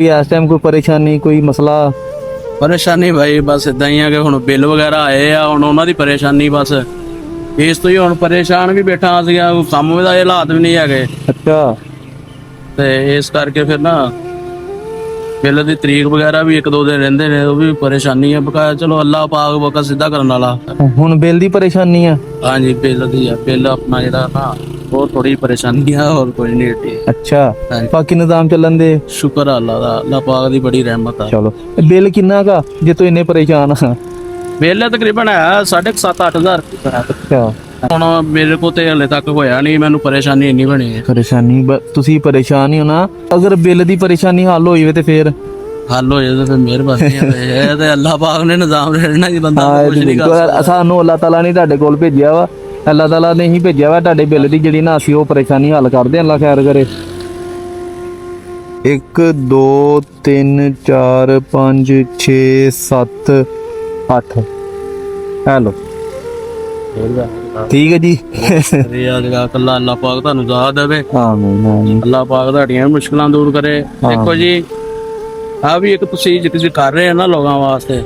इस टाइम कोई परेशानी कोई मसला? ਪਰੇਸ਼ਾਨੀ ਭਾਈ ਬਸ ਇਦਾਂ ਹੀ ਆ ਕਿ ਹੁਣ ਬਿੱਲ ਵਗੈਰਾ ਆਏ ਆ, ਹੁਣ ਉਹਨਾਂ ਦੀ ਪਰੇਸ਼ਾਨੀ ਬਸ ਇਸ ਤੋਂ ਹੀ ਹੁਣ ਪਰੇਸ਼ਾਨ ਵੀ ਬੈਠਾ ਸੀਗਾ, ਕੋਈ ਕੰਮ ਦਾ ਇਹ ਹਾਲਾਤ ਵੀ ਨਹੀਂ ਹੈਗੇ अच्छा ਤੇ ਇਸ ਕਰਕੇ ਫਿਰ ਨਾ ਬਿੱਲ ਦੀ ਤਰੀਕ ਵਗੈਰਾ ਵੀ 1-2 ਦਿਨ ਰਹਿੰਦੇ ਨੇ, ਉਹ ਵੀ ਪਰੇਸ਼ਾਨੀ ਆ ਬਕਾਇਆ। ਚਲੋ ਅੱਲਾਹ ਪਾਕ ਬਕਾ ਸਿੱਧਾ ਕਰਨ ਵਾਲਾ। हुण बिल दी परेशानी है? ਹਾਂਜੀ ਬਿੱਲ ਦੀ ਆ, ਬਿੱਲ ਆਪਣਾ ਜਿਹੜਾ ਨਾ ਉਹ ਥੋੜੀ ਪਰੇਸ਼ਾਨੀ ਆ, ਹੋਰ ਕੋਈ ਨਹੀਂ ਏਡੀ। अच्छा ਹਾਂਜੀ। बाकी निजाम चलन दे? ਸ਼ੁਕਰ ਆ ਅੱਲਾਹ ਦਾ, ਅੱਲਾਹ ਪਾਕ ਦੀ ਬੜੀ ਰਹਿਮਤ ਆ। चलो बिल किन्ना का जे तू इन्ने परेशान है? ਬਿੱਲ ਤਕਰੀਬਨ ਹੈ 7,500-8 ਹਜ਼ਾਰ। अच्छा ਹੁਣ ਮੇਰੇ ਕੋਲ ਤੇ ਹਲੇ ਤੱਕ ਹੋਇਆ ਨਹੀਂ, ਮੈਨੂੰ ਪਰੇਸ਼ਾਨੀ ਇੰਨੀ ਬਣੀ ਹੈ। परेशानी तुसी परेशान ही हो ना, अगर बिल दी परेशानी हल होई वे ते फिर ਹੱਲ ਹੋ ਜਾਏ ਤਾਂ ਫਿਰ ਮਿਹਰਬਾਨੀ ਆ। ਇਹ ਤੇ ਅੱਲਾਹ ਪਾਕ ਨੇ ਨਿਜ਼ਾਮ ਰਹਿਣਾ ਜੀ, ਬੰਦਾ ਕੁਝ ਨਹੀਂ ਕਰ ਸਕਦਾ। ਸਾਨੂੰ ਅੱਲਾਹ ਤਾਲਾ ਨੇ ਤੁਹਾਡੇ ਕੋਲ ਭੇਜਿਆ ਵਾ, ਅੱਲਾਹ ਤਾਲਾ ਨੇ ਹੀ ਭੇਜਿਆ ਵਾ ਤੁਹਾਡੇ ਬਿੱਲ ਦੀ ਜਿਹੜੀ ਨਾ ਅਸੀਂ ਉਹ ਪਰੇਸ਼ਾਨੀ ਹੱਲ ਕਰਦੇ ਹਾਂ। ਅੱਲਾਹ ਖੈਰ ਕਰੇ। 1 2 3 4 5 6 7 8 ਹੈਲੋ ਠੀਕ ਹੈ ਜੀ। ਇਹ ਜਗਾ ਕੱਲਾ ਅੱਲਾਹ ਪਾਕ ਤੁਹਾਨੂੰ ਜ਼ਾਤ ਦੇਵੇ। ਆਮੀਨ ਆਮੀਨ। ਅੱਲਾਹ ਪਾਕ ਤੁਹਾਡੀਆਂ ਮੁਸ਼ਕਲਾਂ ਦੂਰ ਕਰੇ। ਦੇਖੋ ਜੀ ਆ ਵੀ ਇੱਕ ਤੁਸੀਂ ਜਿੱਥੇ ਕਰ ਰਹੇ ਆ ਨਾ ਲੋਕਾਂ ਵਾਸਤੇ,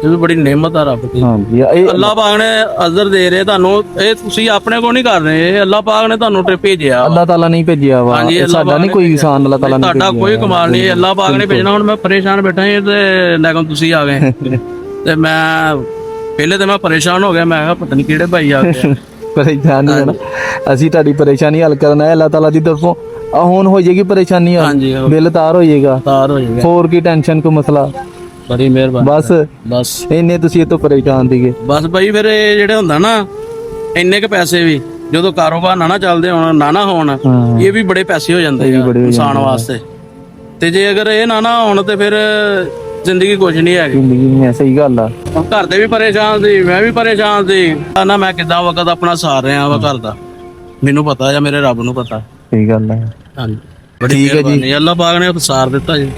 ਇਹ ਵੀ ਬੜੀ ਨਿਮਤ ਆ ਰੱਬ ਦੀ। ਹਾਂਜੀ ਇਹ ਅੱਲਾਹ ਪਾਕ ਨੇ ਅਜ਼ਰ ਦੇ ਰਹੇ ਤੁਹਾਨੂੰ, ਇਹ ਤੁਸੀਂ ਆਪਣੇ ਕੋ ਨਹੀਂ ਕਰ ਰਹੇ, ਇਹ ਅੱਲਾਹ ਪਾਕ ਨੇ ਤੁਹਾਨੂੰ ਭੇਜਿਆ। ਅੱਲਾਹ ਤਾਲਾ ਨਹੀਂ ਭੇਜਿਆ ਵਾ, ਹਾਂਜੀ, ਇਹ ਅੱਲਾਹ ਸਾਡਾ ਪਾਕ ਨਹੀਂ ਨੇ ਕੋਈ ਭੇਜਿਆ। ਇਨਸਾਨ ਅੱਲਾਹ ਤਾਲਾ ਨੇ ਤੁਹਾਡਾ ਕੋਈ ਕਮਾਲ ਨਹੀਂ, ਅੱਲਾਹ ਪਾਕ ਨੇ ਭੇਜਣਾ। ਹੁਣ ਮੈਂ ਪਰੇਸ਼ਾਨ ਬੈਠਾ ਹਾਂ ਤੇ ਲੇਕਿਨ ਤੁਸੀਂ ਆ ਗਏ ਤੇ ਮੈਂ ਪਹਿਲੇ ਤੇ ਮੈਂ ਪਰੇਸ਼ਾਨ ਹੋ ਗਿਆ, ਮੈਂ ਕਿਹਾ ਪਤਾ ਨਹੀਂ ਕਿਹੜੇ ਭਾਈ ਆ ਗਏ। ਪਰੇਸ਼ਾਨ ਨਹੀਂ ਹੋਣਾ, ਅਸੀਂ ਤੁਹਾਡੀ ਪਰੇਸ਼ਾਨੀ ਹੱਲ ਕਰਨਾ ਹੈ ਅੱਲਾਹ ਤਾਲਾ ਦੀ ਤਰਫੋਂ। ਹੁਣ ਹੋ ਜਾਏਗੀ ਪਰੇਸ਼ਾਨੀ, ਹਾਂਜੀ ਬਿੱਲ ਤਾਰ ਹੋ ਜਾਏਗਾ, ਤਾਰ ਹੋ ਜਾਏਗਾ। ਹੋਰ ਕੀ ਟੈਨਸ਼ਨ ਕੋ ਮਸਲਾ? ਬੜੀ ਮਿਹਰਬਾਨੀ। ਬਸ ਇੰਨੇ ਤੁਸੀਂ ਇਹ ਤੋਂ ਪਰੇਸ਼ਾਨ ਸੀਗੇ? ਬਸ ਭਾਈ ਫਿਰ ਇਹ ਜਿਹੜੇ ਹੁੰਦਾ ਨਾ ਇੰਨੇ ਕ ਪੈਸੇ ਵੀ ਜਦੋਂ ਕਾਰੋਬਾਰ ਨਾ ਚੱਲਦੇ ਹੋਣ ਨਾ ਹੋਣ, ਇਹ ਵੀ ਬੜੇ ਪੈਸੇ ਹੋ ਜਾਂਦੇ ਆ ਇਨਸਾਨ ਵਾਸਤੇ। ਤੇ ਜੇ ਅਗਰ ਇਹ ਨਾ ਹੋਣ ਤੇ ਫਿਰ ਜ਼ਿੰਦਗੀ ਕੁਝ ਨਹੀਂ ਹੈਗੀ। ਜ਼ਿੰਦਗੀ ਨਹੀਂ ਹੈ, ਸਹੀ ਗੱਲ ਆ। ਘਰ ਦੇ ਵੀ ਪਰੇਸ਼ਾਨ ਸੀ, ਮੈਂ ਵੀ ਪਰੇਸ਼ਾਨ ਸੀ ਨਾ, ਮੈਂ ਕਿੱਦਾਂ ਵਕਤ ਆਪਣਾ ਸਾਰ ਰਿਹਾ ਵਾ ਘਰ ਦਾ, ਮੈਨੂੰ ਪਤਾ ਜਾਂ ਮੇਰੇ ਰੱਬ ਨੂੰ ਪਤਾ। ਸਹੀ ਗੱਲ ਹੈ। ਹਾਂਜੀ ਬੜੀ ਠੀਕ ਹੈ ਜੀ। ਮਿਹਰਬਾਨੀ, ਅੱਲਾਹ ਪਾਕ ਨੇ ਸਾਰ ਦਿੱਤਾ ਜੀ।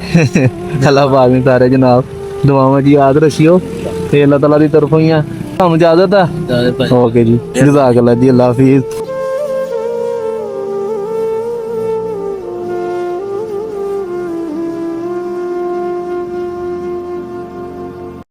ਅੱਲਾਹ ਪਾਕ ਨੇ ਸਾਰੇ ਜਨਾਬ ਦੁਆਵਾਂ ਜੀ ਯਾਦ ਰੱਖਿਓ ਤੇ ਅੱਲਾਹ ਤਾਲਾ ਦੀ ਤਰਫੋਂ ਹੀ ਆ। ਤੁਹਾਨੂੰ ਇਜਾਜ਼ਤ ਆ? ਜਾਏ ਭਾਈ। ਓਕੇ ਜੀ, ਜਜ਼ਾਕ ਅੱਲਾਹ ਜੀ, ਅੱਲਾਹ ਹਾਫਿਜ਼।